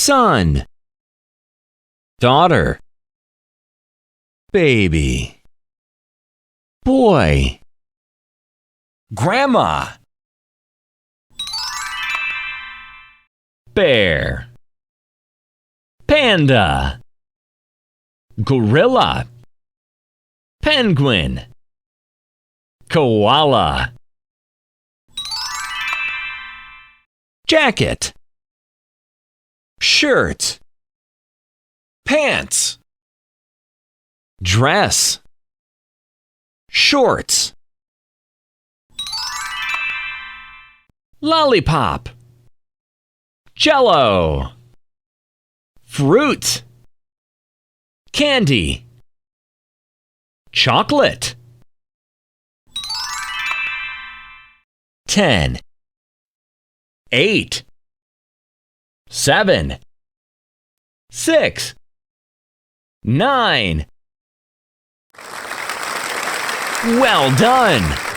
son, daughter, baby, boy, grandma, bear, panda, gorilla, penguin, koala, jacket, shirt, pants, dress, shorts, lollipop, jello, fruit, candy, chocolate. 10, 8, 7, 6, 9. Well done!